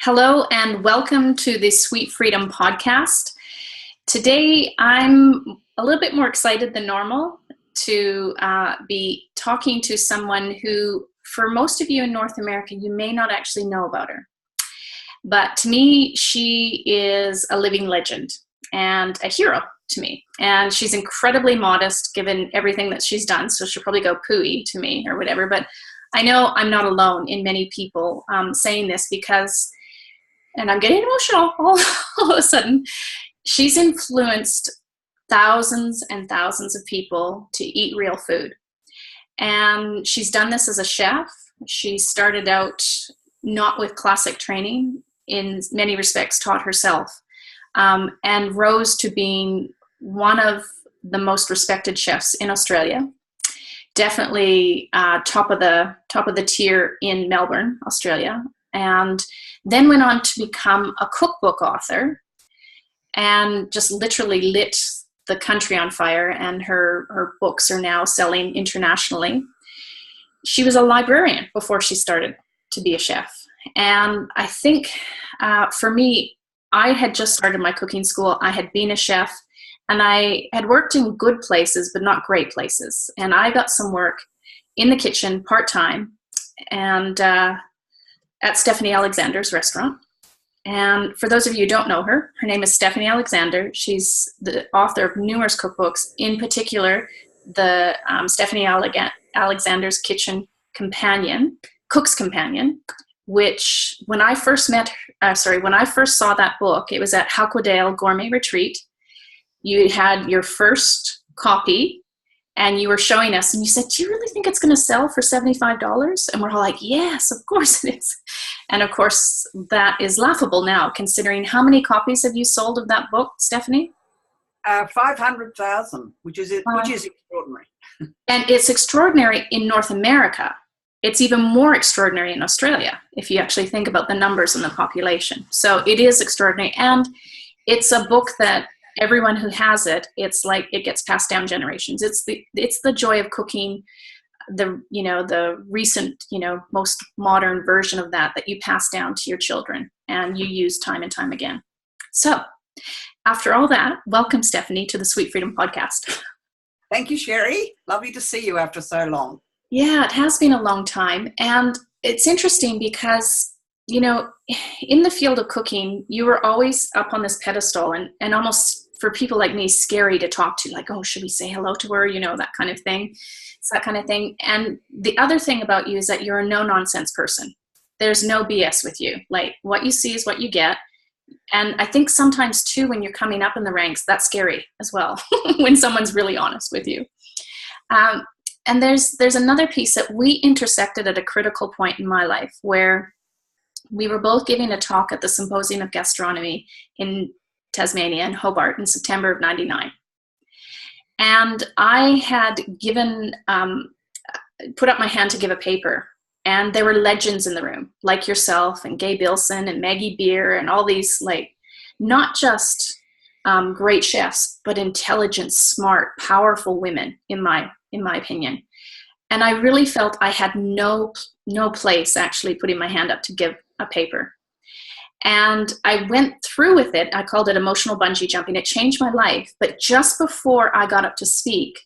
Hello and welcome to the Sweet Freedom podcast. Today I'm a little bit more excited than normal to be talking to someone who, for most of you in North America, you may not actually know about her. But to me, she is a living legend and a hero to me. And she's incredibly modest given everything that she's done. So she'll probably go pooey to me or whatever. But I know I'm not alone in many people saying this because, and I'm getting emotional all of a sudden, she's influenced thousands and thousands of people to eat real food. And she's done this as a chef. She started out not with classic training, in many respects taught herself, and rose to being one of the most respected chefs in Australia. Definitely top of the tier in Melbourne, Australia. And then went on to become a cookbook author and just literally lit the country on fire, and her books are now selling internationally. She was a librarian before she started to be a chef. And I think for me, I had just started my cooking school. I had been a chef and I had worked in good places, but not great places. And I got some work in the kitchen part-time and at Stephanie Alexander's restaurant. And for those of you who don't know her, her name is Stephanie Alexander. She's the author of numerous cookbooks, in particular, the Stephanie Alexander's Kitchen Companion, Cook's Companion, which when I first saw that book, it was at Howqua Dale Gourmet Retreat. You had your first copy and you were showing us and you said, do you really think it's going to sell for $75? And we're all like, yes, of course it is. And of course, that is laughable now, considering how many copies have you sold of that book, Stephanie? 500,000, which is extraordinary. And it's extraordinary in North America. It's even more extraordinary in Australia, if you actually think about the numbers and the population. So it is extraordinary. And it's a book that everyone who has it, it's like it gets passed down generations. It's the joy of cooking, the recent, most modern version of that you pass down to your children and you use time and time again. So after all that, welcome, Stephanie, to the Sweet Freedom podcast. Thank you, Sherry. Lovely to see you after so long. Yeah, it has been a long time. And it's interesting because, in the field of cooking, you were always up on this pedestal and almost for people like me, scary to talk to, like, oh, should we say hello to her? That kind of thing. It's that kind of thing. And the other thing about you is that you're a no-nonsense person. There's no BS with you. Like, what you see is what you get. And I think sometimes, too, when you're coming up in the ranks, that's scary as well, when someone's really honest with you. And there's another piece that we intersected at a critical point in my life where we were both giving a talk at the Symposium of Gastronomy in Tasmania in Hobart in September of '99. And I had put up my hand to give a paper, and there were legends in the room, like yourself and Gay Bilson and Maggie Beer and all these, like, not just great chefs, but intelligent, smart, powerful women, in my opinion. And I really felt I had no place actually putting my hand up to give a paper. And I went through with it. I called it emotional bungee jumping. It changed my life. But just before I got up to speak,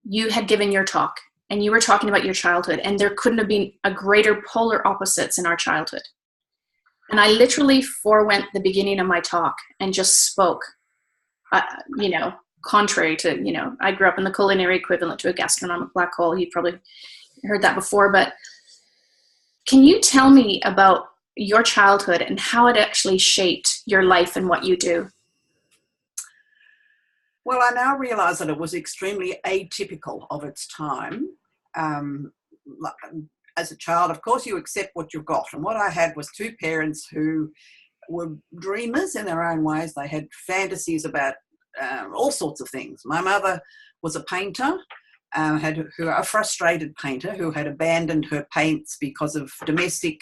you had given your talk and you were talking about your childhood, and there couldn't have been a greater polar opposites in our childhood. And I literally forewent the beginning of my talk and just spoke, contrary to, I grew up in the culinary equivalent to a gastronomic black hole. You've probably heard that before, but can you tell me about your childhood and how it actually shaped your life and what you do? Well, I now realize that it was extremely atypical of its time. As a child, of course, you accept what you've got. And what I had was two parents who were dreamers in their own ways. They had fantasies about all sorts of things. My mother was a painter, a frustrated painter who had abandoned her paints because of domestic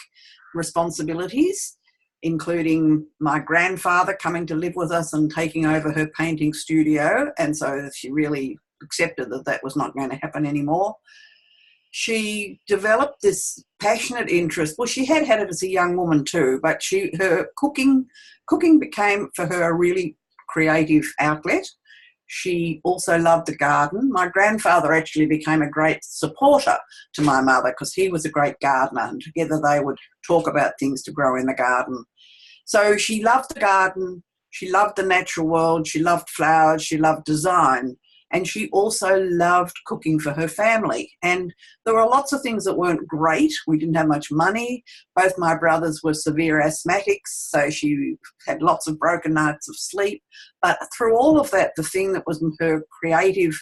responsibilities, including my grandfather coming to live with us and taking over her painting studio. And so she really accepted that was not going to happen anymore. she developed this passionate interest. Well, she had it as a young woman too, but her cooking became for her a really creative outlet. She also loved the garden. My grandfather actually became a great supporter to my mother because he was a great gardener, and together they would talk about things to grow in the garden. So she loved the garden, she loved the natural world, she loved flowers, she loved design, and she also loved cooking for her family. And there were lots of things that weren't great. We didn't have much money. Both my brothers were severe asthmatics, so she had lots of broken nights of sleep. But through all of that, the thing that was her creative,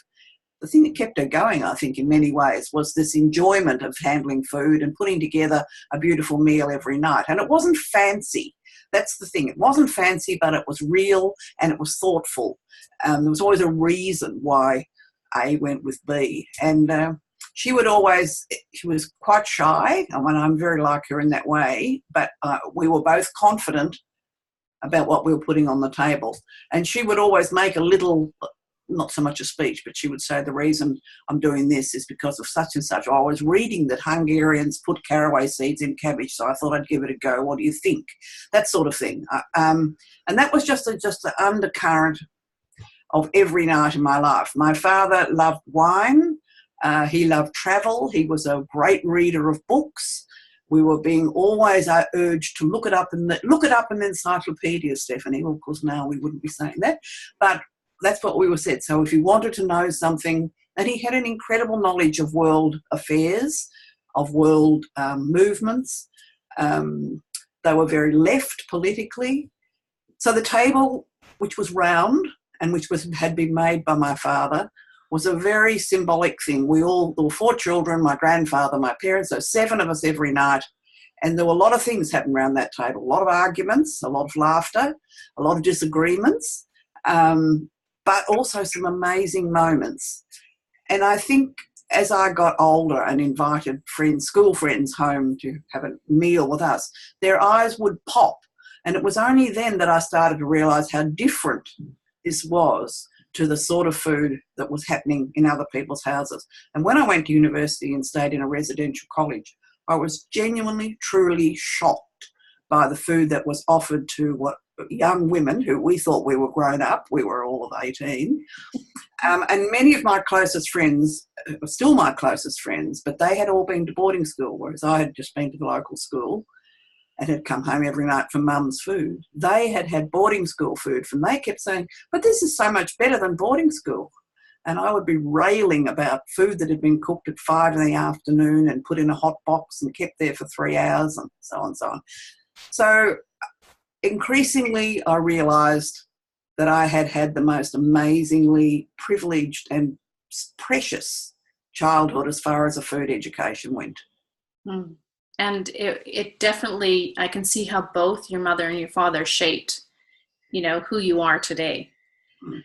the thing that kept her going, I think, in many ways, was this enjoyment of handling food and putting together a beautiful meal every night. And it wasn't fancy. That's the thing. It wasn't fancy, but it was real and it was thoughtful. There was always a reason why A went with B. And she was quite shy, and I'm very like her in that way, but we were both confident about what we were putting on the table. And she would always make a little, not so much a speech, but she would say, the reason I'm doing this is because of such and such. I was reading that Hungarians put caraway seeds in cabbage, so I thought I'd give it a go. What do you think? That sort of thing. And that was just the undercurrent of every night in my life. My father loved wine. He loved travel. He was a great reader of books. We were being always urged to look it up in the encyclopedia, Stephanie. Well, of course, now we wouldn't be saying that, but that's what we were said. So if you wanted to know something, and he had an incredible knowledge of world affairs, of world movements. They were very left politically. So the table, which was round and had been made by my father, was a very symbolic thing. There were 4 children, my grandfather, my parents, so 7 of us every night. And there were a lot of things happening around that table, a lot of arguments, a lot of laughter, a lot of disagreements, but also some amazing moments. And I think as I got older and invited school friends home to have a meal with us, their eyes would pop. And it was only then that I started to realise how different this was to the sort of food that was happening in other people's houses. And when I went to university and stayed in a residential college, I was genuinely, truly shocked by the food that was offered to what young women who we thought we were grown up. We were all of 18. And many of my closest friends were still my closest friends, but they had all been to boarding school, whereas I had just been to the local school and had come home every night for mum's food. They had boarding school food, and they kept saying, but this is so much better than boarding school. And I would be railing about food that had been cooked at 5 in the afternoon and put in a hot box and kept there for 3 hours and so on and so on. So increasingly I realised that I had the most amazingly privileged and precious childhood as far as a food education went. Mm. And it definitely, I can see how both your mother and your father shaped, who you are today. Mm.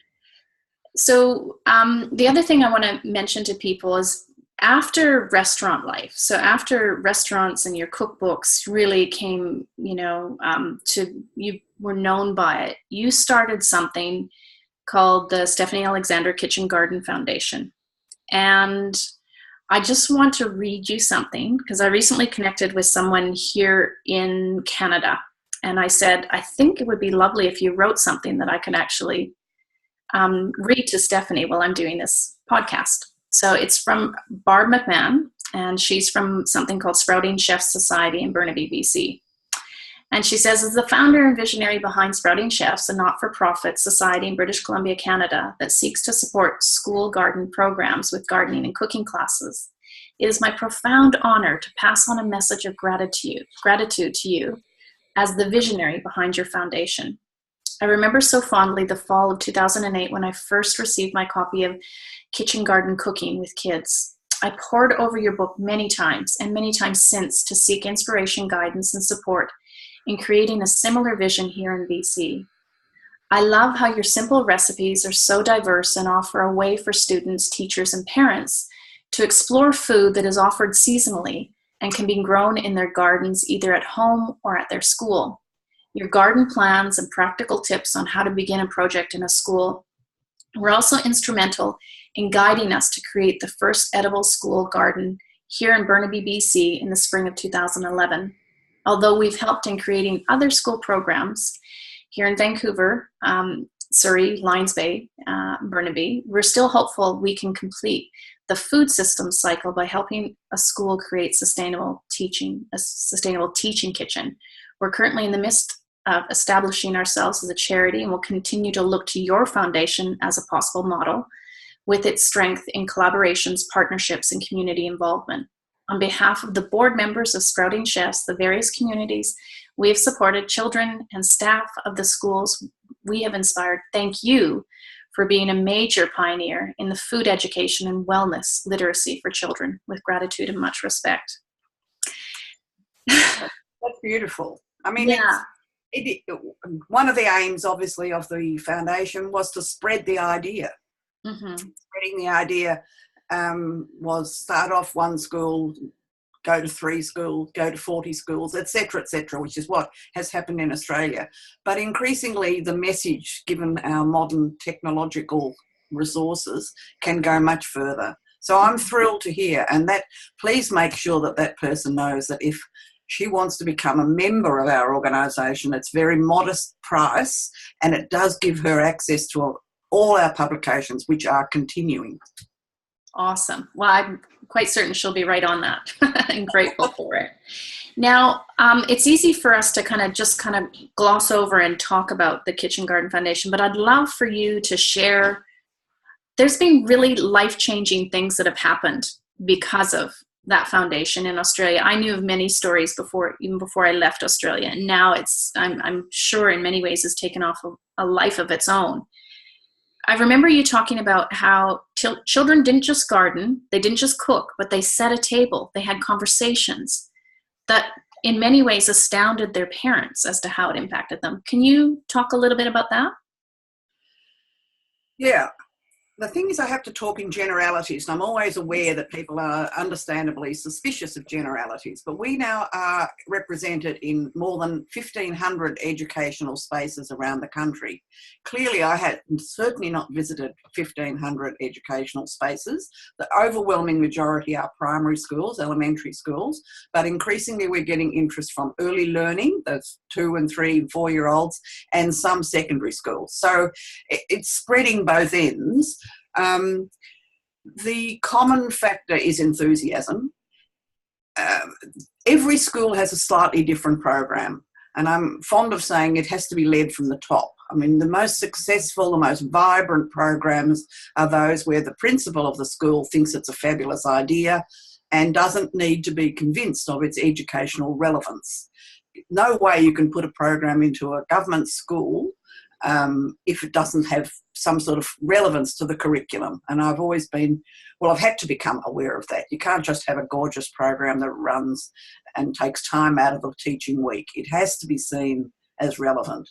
So the other thing I want to mention to people is after restaurant life, so after restaurants and your cookbooks really came, you were known by it, you started something called the Stephanie Alexander Kitchen Garden Foundation. And I just want to read you something because I recently connected with someone here in Canada. And I said, I think it would be lovely if you wrote something that I could actually read to Stephanie while I'm doing this podcast. So it's from Barb McMahon, and she's from something called Sprouting Chefs Society in Burnaby, BC. And she says, as the founder and visionary behind Sprouting Chefs, a not-for-profit society in British Columbia, Canada, that seeks to support school garden programs with gardening and cooking classes, it is my profound honor to pass on a message of gratitude to you as the visionary behind your foundation. I remember so fondly the fall of 2008 when I first received my copy of Kitchen Garden Cooking with Kids. I pored over your book many times and many times since to seek inspiration, guidance, and support in creating a similar vision here in BC. I love how your simple recipes are so diverse and offer a way for students, teachers, and parents to explore food that is offered seasonally and can be grown in their gardens either at home or at their school. Your garden plans and practical tips on how to begin a project in a school were also instrumental in guiding us to create the first edible school garden here in Burnaby, BC in the spring of 2011. Although we've helped in creating other school programs here in Vancouver, Surrey, Lions Bay, Burnaby, we're still hopeful we can complete the food system cycle by helping a school create a sustainable teaching kitchen. We're currently in the midst of establishing ourselves as a charity, and we'll continue to look to your foundation as a possible model with its strength in collaborations, partnerships, and community involvement. On behalf of the board members of Sprouting Chefs, the various communities we have supported, children and staff of the schools we have inspired, thank you for being a major pioneer in the food education and wellness literacy for children. With gratitude and much respect. That's beautiful. I mean, yeah. One of the aims, obviously, of the foundation was to spread the idea. Mm-hmm. Spreading the idea was start off one school, go to 3 schools, go to 40 schools, etc., which is what has happened in Australia. But increasingly, the message, given our modern technological resources, can go much further. So I'm thrilled to hear, and that please make sure that that person knows that if she wants to become a member of our organisation, it's very modest price, and it does give her access to all our publications, which are continuing. Awesome. Well, I'm quite certain she'll be right on that. I'm grateful for it. Now, it's easy for us to kind of gloss over and talk about the Kitchen Garden Foundation, but I'd love for you to share. There's been really life-changing things that have happened because of that foundation in Australia. I knew of many stories even before I left Australia, and now I'm sure in many ways has taken off a life of its own. I remember you talking about how children didn't just garden, they didn't just cook, but they set a table, they had conversations that in many ways astounded their parents as to how it impacted them. Can you talk a little bit about that? Yeah. The thing is, I have to talk in generalities, and I'm always aware that people are understandably suspicious of generalities, but we now are represented in more than 1,500 educational spaces around the country. Clearly, I had certainly not visited 1,500 educational spaces. The overwhelming majority are primary schools, elementary schools, but increasingly we're getting interest from early learning, those 2 and 3 and 4-year-olds, and some secondary schools. So it's spreading both ends. The common factor is enthusiasm. Every school has a slightly different program, and I'm fond of saying it has to be led from the top. I mean, the most successful, the most vibrant programs are those where the principal of the school thinks it's a fabulous idea and doesn't need to be convinced of its educational relevance. No way you can put a program into a government school if it doesn't have some sort of relevance to the curriculum. And I've always been, I've had to become aware of that. You can't just have a gorgeous program that runs and takes time out of the teaching week. It has to be seen as relevant.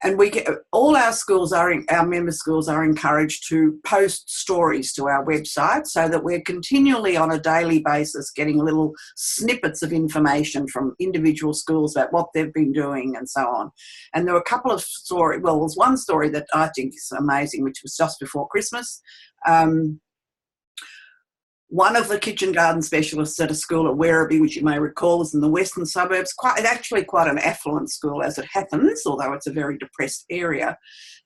And we get, all our schools our member schools are encouraged to post stories to our website so that we're continually on a daily basis getting little snippets of information from individual schools about what they've been doing and so on. And there were a couple of stories. Well, there's one story that I think is amazing, which was just before Christmas. One of the kitchen garden specialists at a school at Werribee, which you may recall is in the western suburbs, actually quite an affluent school as it happens, although it's a very depressed area.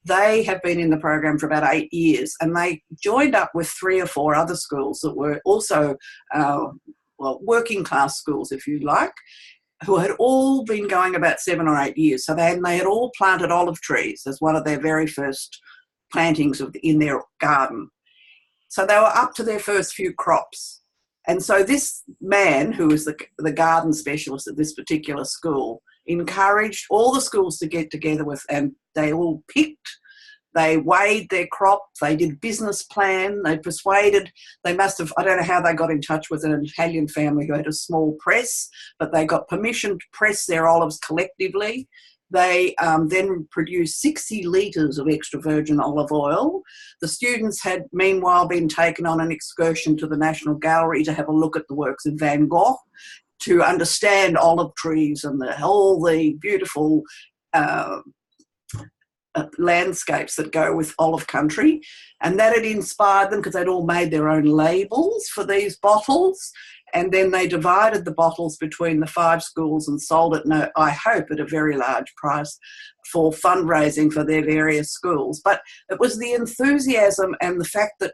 They have been in the program for about 8 years, and they joined up with 3 or 4 other schools that were also, working class schools, if you like, who had all been going about 7 or 8 years. So they had all planted olive trees as one of their very first plantings in their garden. So they were up to their first few crops. And so this man, who was the garden specialist at this particular school, encouraged all the schools to get together and they all picked, they weighed their crop, they did a business plan, they must have, I don't know how they got in touch with an Italian family who had a small press, but they got permission to press their olives collectively. They then produced 60 litres of extra virgin olive oil. The students had meanwhile been taken on an excursion to the National Gallery to have a look at the works of Van Gogh, to understand olive trees and all the beautiful landscapes that go with olive country, and that had inspired them because they'd all made their own labels for these bottles, and then they divided the bottles between the 5 schools and sold it, I hope, at a very large price for fundraising for their various schools. But it was the enthusiasm and the fact that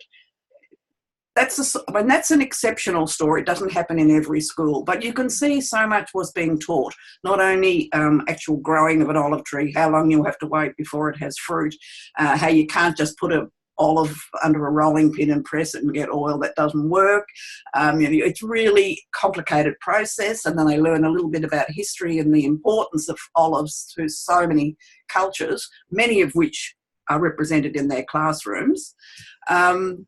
that's an exceptional story. It doesn't happen in every school, but you can see so much was being taught, not only actual growing of an olive tree, how long you'll have to wait before it has fruit, how you can't just put a olive under a rolling pin and press it and get oil. That doesn't work. It's really complicated process, and then they learn a little bit about history and the importance of olives to so many cultures, many of which are represented in their classrooms. And,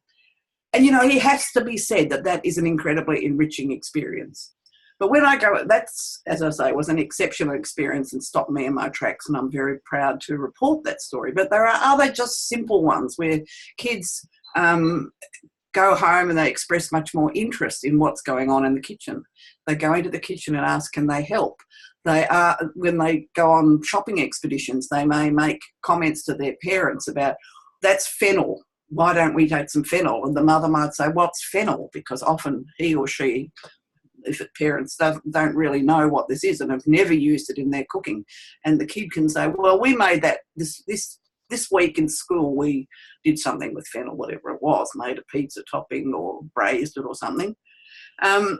it has to be said that is an incredibly enriching experience. But when I go, that's, as I say, was an exceptional experience and stopped me in my tracks, and I'm very proud to report that story. But there are other just simple ones where kids go home and they express much more interest in what's going on in the kitchen. They go into the kitchen and ask, can they help? When they go on shopping expeditions, they may make comments to their parents about, that's fennel. Why don't we take some fennel? And the mother might say, what's fennel? Because often he or she, if parents don't really know what this is and have never used it in their cooking. And the kid can say, well, we made that this week in school, we did something with fennel, whatever it was, made a pizza topping or braised it or something. And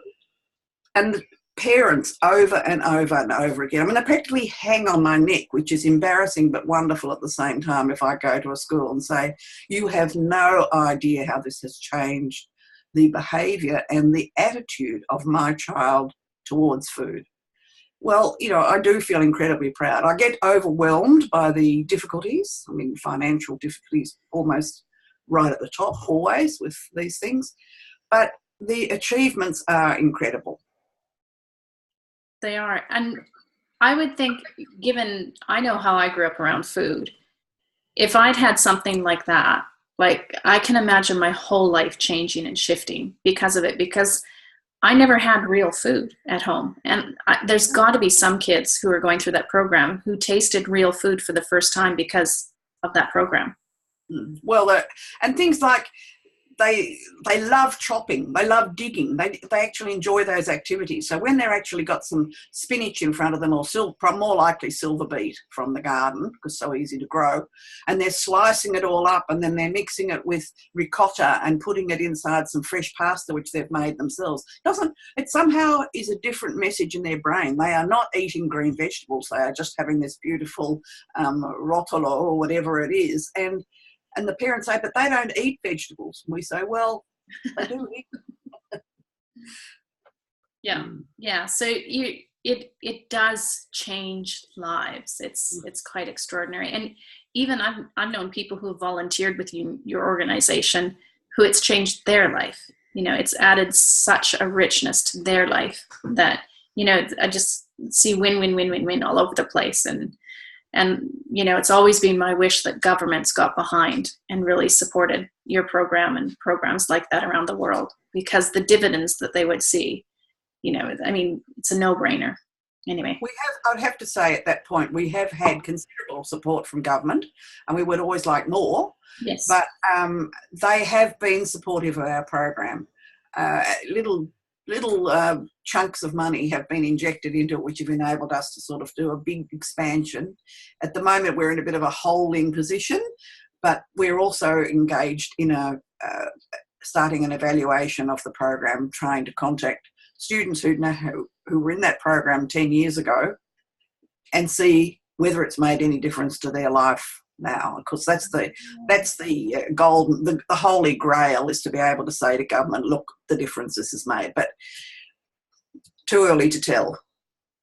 the parents over and over and over again, they practically hang on my neck, which is embarrassing but wonderful at the same time if I go to a school and say, you have no idea how this has changed the behaviour and the attitude of my child towards food. Well, I do feel incredibly proud. I get overwhelmed by the difficulties. Financial difficulties almost right at the top always with these things. But the achievements are incredible. They are. And I would think, given I know how I grew up around food, if I'd had something like that, I can imagine my whole life changing and shifting because of it, because I never had real food at home. And there's got to be some kids who are going through that program who tasted real food for the first time because of that program. Well, and things like they love chopping, they love digging, they actually enjoy those activities. So when they're actually got some spinach in front of them, or more likely silver beet from the garden, because it's so easy to grow, and they're slicing it all up and then they're mixing it with ricotta and putting it inside some fresh pasta which they've made themselves, it somehow is a different message in their brain. They are not eating green vegetables, they are just having this beautiful rotolo or whatever it is, and the parents say, but they don't eat vegetables. And we say, well, they do eat them. Yeah. So it does change lives. It's quite extraordinary. And even I've known people who have volunteered with your organization who it's changed their life. It's added such a richness to their life that, I just see win all over the place. And it's always been my wish that governments got behind and really supported your program and programs like that around the world, because the dividends that they would see, it's a no-brainer. Anyway. I'd have to say at that point, we have had considerable support from government, and we would always like more. Yes. But they have been supportive of our program. Little chunks of money have been injected into it, which have enabled us to sort of do a big expansion. At the moment, we're in a bit of a holding position, but we're also engaged in starting an evaluation of the program, trying to contact students who were in that program 10 years ago and see whether it's made any difference to their life now. Of course, that's the the holy grail, is to be able to say to government, look, the difference this has made, but too early to tell.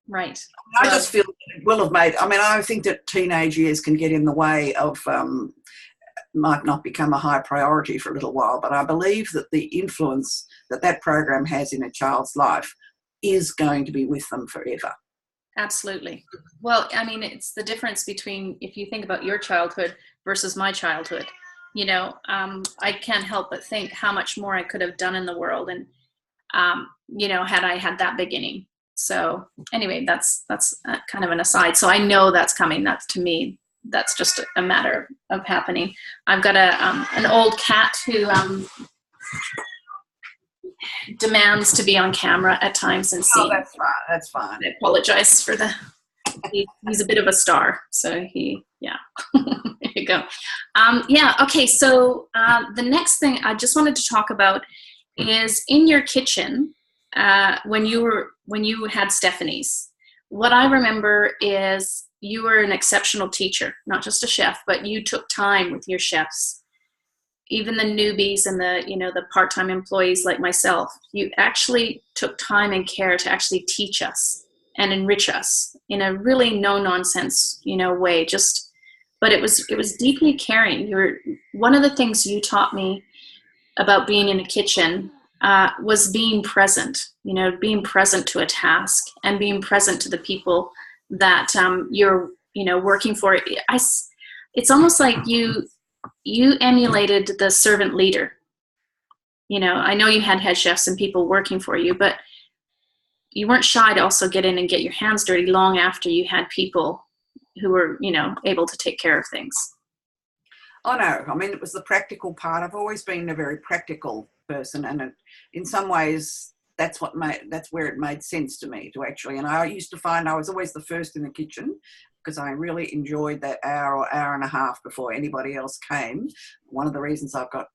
Right. I just feel it will have made, I think that teenage years can get in the way of, might not become a high priority for a little while, but I believe that the influence that program has in a child's life is going to be with them forever. Absolutely. Well, it's the difference between, if you think about your childhood versus my childhood, I can't help but think how much more I could have done in the world. And, had I had that beginning. So anyway, that's kind of an aside. So I know that's coming. That's, to me, that's just a matter of happening. I've got an old cat who demands to be on camera at times and seen. Oh, that's fine. That's fine. I apologize for he's a bit of a star, so yeah. There you go. Okay, so the next thing I just wanted to talk about is in your kitchen, when you had Stephanie's. What I remember is you were an exceptional teacher, not just a chef, but you took time with your chefs, even the newbies and the part-time employees like myself. You actually took time and care to actually teach us and enrich us in a really no-nonsense, way. But it was deeply caring. One of the things you taught me about being in a kitchen was being present. Being present to a task and being present to the people that you're working for. It's almost like you emulated the servant leader. I know you had head chefs and people working for you, but you weren't shy to also get in and get your hands dirty long after you had people who were, able to take care of things. Oh, no. I mean, it was the practical part. I've always been a very practical person, and in some ways, that's where it made sense to me to actually. And I used to find I was always the first in the kitchen because I really enjoyed that hour or hour and a half before anybody else came. One of the reasons I've got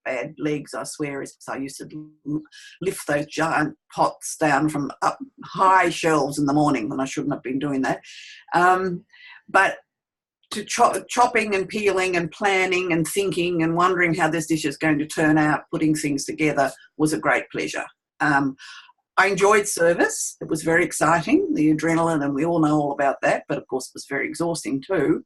bad legs, I swear, is because I used to lift those giant pots down from up high shelves in the morning when I shouldn't have been doing that. But to chopping and peeling and planning and thinking and wondering how this dish is going to turn out, putting things together was a great pleasure. I enjoyed service. It was very exciting, the adrenaline, and we all know all about that, but of course it was very exhausting too.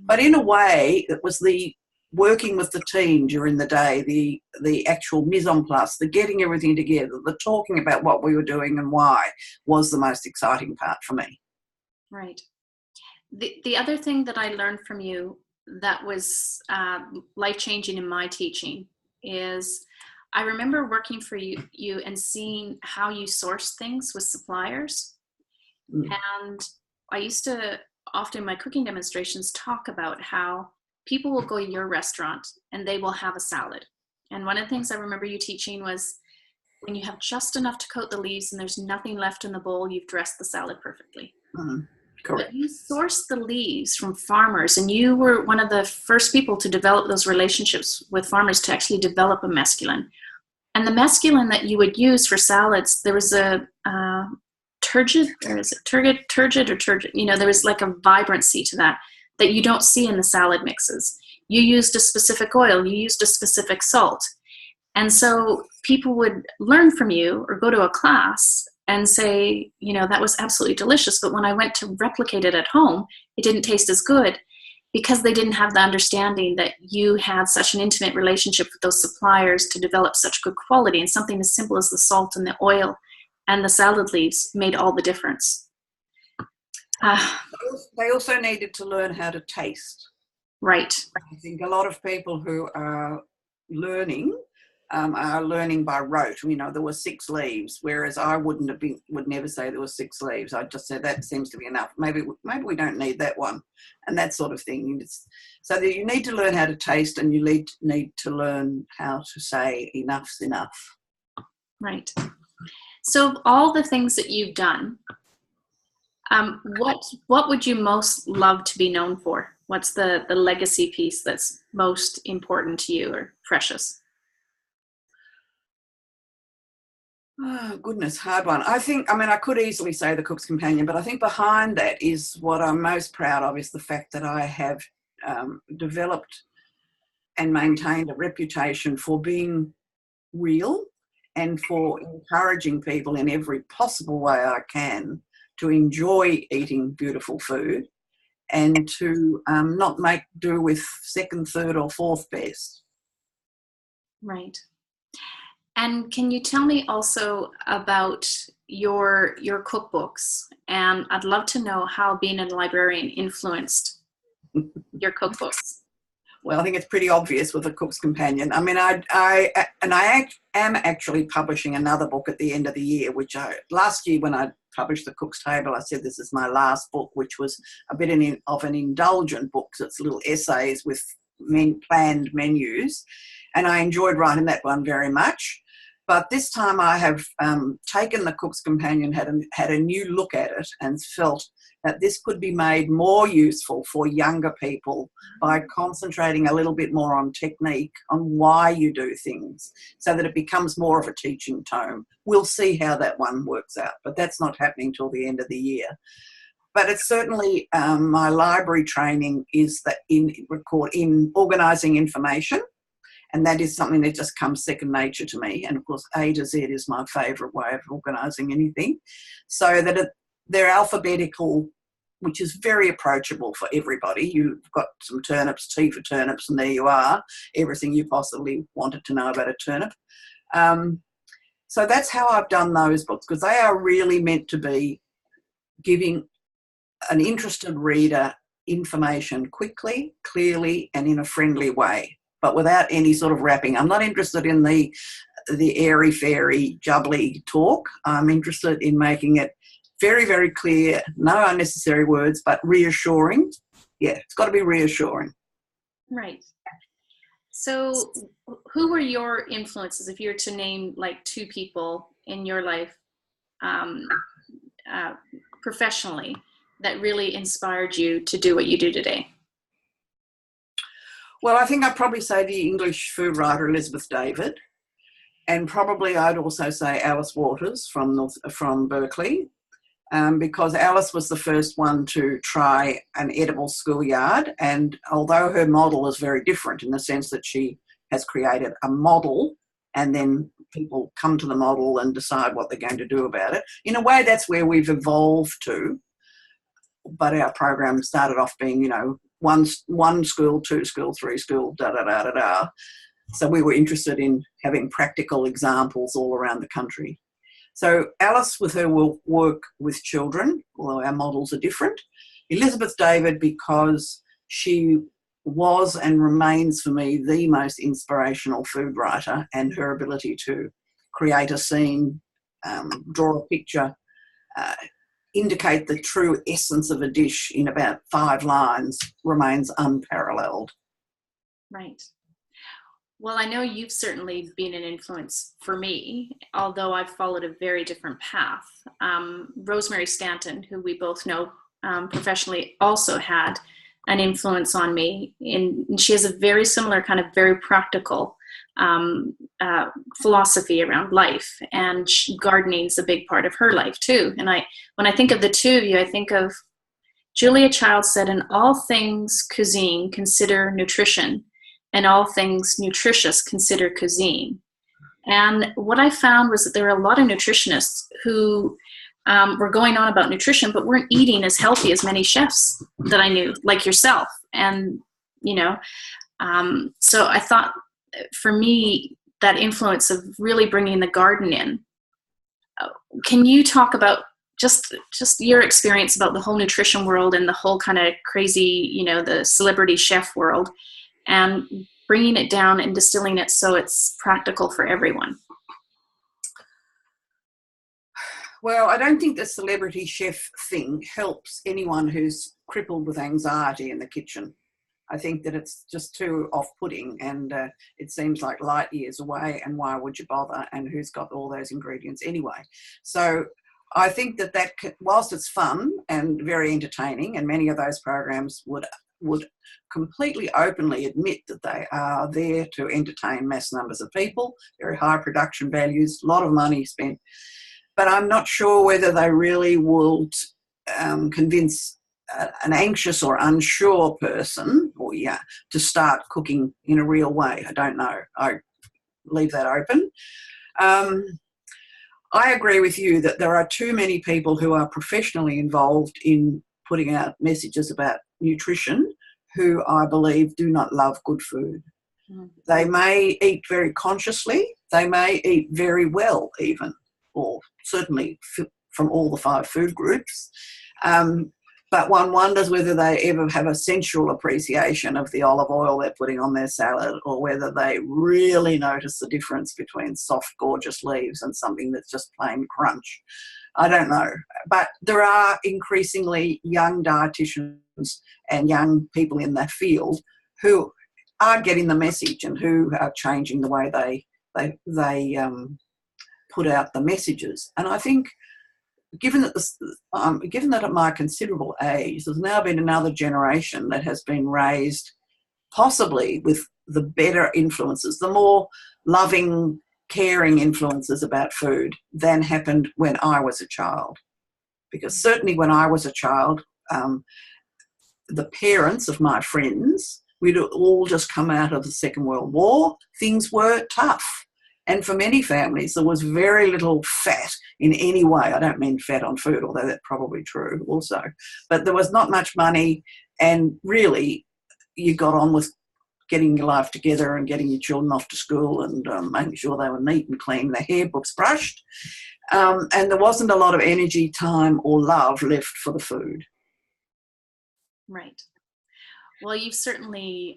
But in a way, it was the working with the team during the day, the actual mise en place, the getting everything together, the talking about what we were doing and why was the most exciting part for me. Right. The other thing that I learned from you that was life-changing in my teaching is I remember working for you and seeing how you source things with suppliers. And I used to often in my cooking demonstrations talk about how people will go to your restaurant and they will have a salad. And one of the things I remember you teaching was when you have just enough to coat the leaves and there's nothing left in the bowl, you've dressed the salad perfectly. Correct. But you sourced the leaves from farmers, and you were one of the first people to develop those relationships with farmers to actually develop a mesclun. And the mesclun that you would use for salads, there was a turgid, or is it turgid or turgid? There was like a vibrancy to that you don't see in the salad mixes. You used a specific oil, you used a specific salt. And so people would learn from you or go to a class and say, that was absolutely delicious. But when I went to replicate it at home, it didn't taste as good because they didn't have the understanding that you had such an intimate relationship with those suppliers to develop such good quality. And something as simple as the salt and the oil and the salad leaves made all the difference. They also needed to learn how to taste. Right. I think a lot of people who are learning by rote. There were 6 leaves, whereas I would never say there were 6 leaves. I'd just say that seems to be enough. Maybe we don't need that one, and that sort of thing. So that you need to learn how to taste, and you need to learn how to say enough's enough. Right. So of all the things that you've done, what would you most love to be known for? What's the legacy piece that's most important to you or precious? Oh, goodness, hard one. I could easily say the Cook's Companion, but I think behind that is what I'm most proud of is the fact that I have developed and maintained a reputation for being real and for encouraging people in every possible way I can to enjoy eating beautiful food and to not make do with second, third or fourth best. Right. And can you tell me also about your cookbooks? And I'd love to know how being a librarian influenced your cookbooks. Well, I think it's pretty obvious with the Cook's Companion. I mean, I am actually publishing another book at the end of the year, last year when I published The Cook's Table, I said this is my last book, which was a bit of an indulgent book. So it's little essays with planned menus. And I enjoyed writing that one very much. But this time I have taken The Cook's Companion, had a new look at it, and felt that this could be made more useful for younger people by concentrating a little bit more on technique, on why you do things, so that it becomes more of a teaching tome. We'll see how that one works out, but that's not happening till the end of the year. But it's certainly my library training is that in organising information. And that is something that just comes second nature to me. And, of course, A to Z is my favourite way of organising anything. So that they're alphabetical, which is very approachable for everybody. You've got some turnips, tea for turnips, and there you are, everything you possibly wanted to know about a turnip. So that's how I've done those books, because they are really meant to be giving an interested reader information quickly, clearly, and in a friendly way, but without any sort of wrapping. I'm not interested in the airy-fairy, jubbly talk. I'm interested in making it very, very clear, no unnecessary words, but reassuring. Yeah, it's got to be reassuring. Right. So who were your influences, if you were to name like two people in your life professionally that really inspired you to do what you do today? Well, I think I'd probably say the English food writer Elizabeth David, and probably I'd also say Alice Waters from Berkeley, because Alice was the first one to try an edible schoolyard, and although her model is very different in the sense that she has created a model and then people come to the model and decide what they're going to do about it, in a way that's where we've evolved to, but our program started off being, one school, two school, three school, da-da-da-da-da. So we were interested in having practical examples all around the country. So Alice, with her work with children, although our models are different. Elizabeth David, because she was and remains for me the most inspirational food writer, and her ability to create a scene, draw a picture, indicate the true essence of a dish in about 5 lines remains unparalleled. Right. Well, I know you've certainly been an influence for me, although I've followed a very different path. Rosemary Stanton, who we both know professionally, also had an influence on me. And she has a very similar kind of very practical philosophy around life, and gardening is a big part of her life too. And when I think of the two of you, I think of Julia Child said, "In all things cuisine, consider nutrition, and all things nutritious, consider cuisine." And what I found was that there were a lot of nutritionists who were going on about nutrition, but weren't eating as healthy as many chefs that I knew, like yourself. And, so I thought, for me, that influence of really bringing the garden in. Can you talk about just your experience about the whole nutrition world and the whole kind of crazy, the celebrity chef world, and bringing it down and distilling it so it's practical for everyone? Well, I don't think the celebrity chef thing helps anyone who's crippled with anxiety in the kitchen. I think that it's just too off-putting, and it seems like light years away, and why would you bother, and who's got all those ingredients anyway? So I think that whilst it's fun and very entertaining, and many of those programs would completely openly admit that they are there to entertain mass numbers of people, very high production values, a lot of money spent, but I'm not sure whether they really will convince an anxious or unsure person to start cooking in a real way. I don't know. I leave that open. I agree with you that there are too many people who are professionally involved in putting out messages about nutrition who I believe do not love good food. Mm. They may eat very consciously. They may eat very well even, or certainly from all the 5 food groups. But one wonders whether they ever have a sensual appreciation of the olive oil they're putting on their salad, or whether they really notice the difference between soft, gorgeous leaves and something that's just plain crunch. I don't know. But there are increasingly young dietitians and young people in that field who are getting the message and who are changing the way they put out the messages. And I think, given that at my considerable age, there's now been another generation that has been raised possibly with the better influences, the more loving, caring influences about food than happened when I was a child. Because certainly when I was a child, the parents of my friends, we'd all just come out of the Second World War. Things were tough. And for many families, there was very little fat in any way. I don't mean fat on food, although that's probably true also. But there was not much money, and really you got on with getting your life together and getting your children off to school and making sure they were neat and clean, their hair books brushed. And there wasn't a lot of energy, time or love left for the food. Right. Well, you've certainly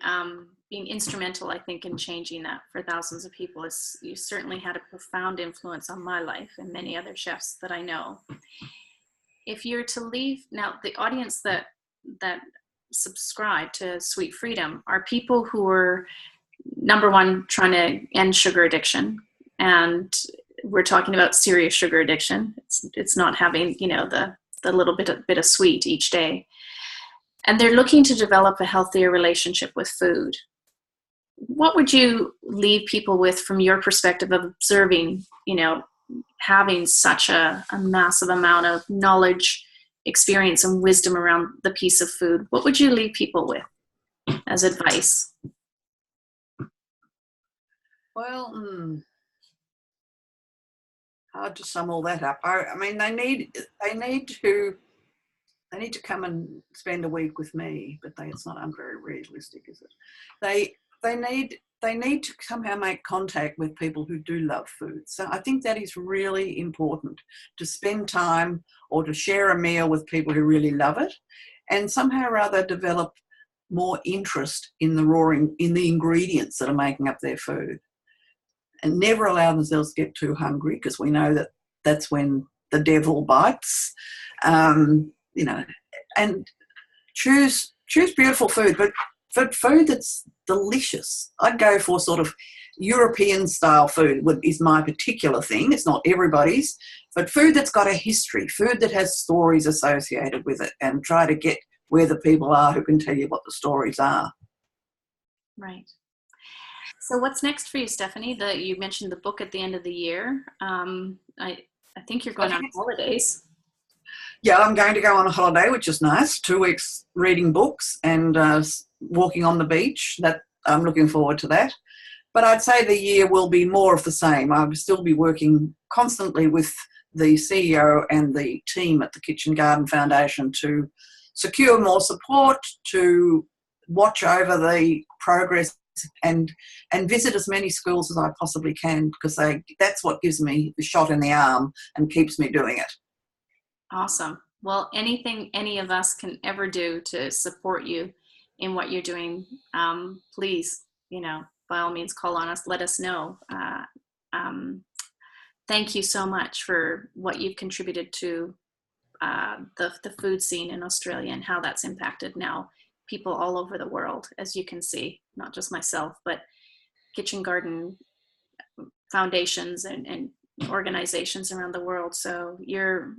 been instrumental, I think, in changing that for thousands of people. You certainly had a profound influence on my life and many other chefs that I know. If you're to leave, now the audience that subscribe to Sweet Freedom are people who are, number one, trying to end sugar addiction. And we're talking about serious sugar addiction. It's not having, the little bit of sweet each day. And they're looking to develop a healthier relationship with food. What would you leave people with from your perspective of observing, having such a massive amount of knowledge, experience, and wisdom around the piece of food? What would you leave people with as advice? Well, hard to sum all that up. I mean, they need to come and spend a week with me, but it's not very realistic, is it? They need to somehow make contact with people who do love food. So I think that is really important, to spend time or to share a meal with people who really love it, and somehow or other develop more interest in the ingredients that are making up their food, and never allow themselves to get too hungry, because we know that that's when the devil bites. And choose beautiful food, but for food that's delicious. I'd go for sort of European style food is my particular thing. It's not everybody's, but food that's got a history, food that has stories associated with it, and try to get where the people are who can tell you what the stories are. Right. So what's next for you, Stephanie? You mentioned the book at the end of the year. I think you're going on holidays. Yeah, I'm going to go on a holiday, which is nice. 2 weeks reading books and walking on the beach. That I'm looking forward to that. But I'd say the year will be more of the same. I'll still be working constantly with the CEO and the team at the Kitchen Garden Foundation to secure more support, to watch over the progress and visit as many schools as I possibly can, because that's what gives me the shot in the arm and keeps me doing it. Awesome. Well, anything any of us can ever do to support you in what you're doing, please, by all means, call on us, let us know. Thank you so much for what you've contributed to the food scene in Australia and how that's impacted now people all over the world, as you can see, not just myself, but kitchen garden foundations and organizations around the world. So you're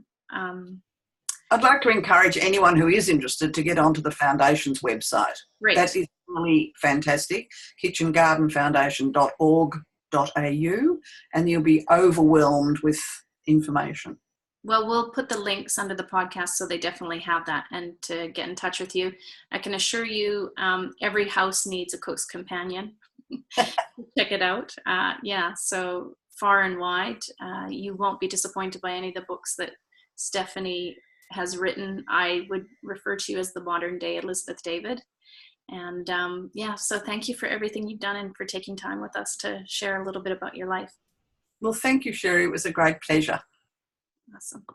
I'd like to encourage anyone who is interested to get onto the Foundation's website. Great. That is really fantastic, kitchengardenfoundation.org.au, and you'll be overwhelmed with information. Well, we'll put the links under the podcast so they definitely have that, and to get in touch with you. I can assure you every house needs a cook's companion. Check it out. So far and wide, you won't be disappointed by any of the books that Stephanie has written. I would refer to you as the modern day Elizabeth David. And so thank you for everything you've done and for taking time with us to share a little bit about your life. Well, thank you, Sherry. It was a great pleasure. Awesome.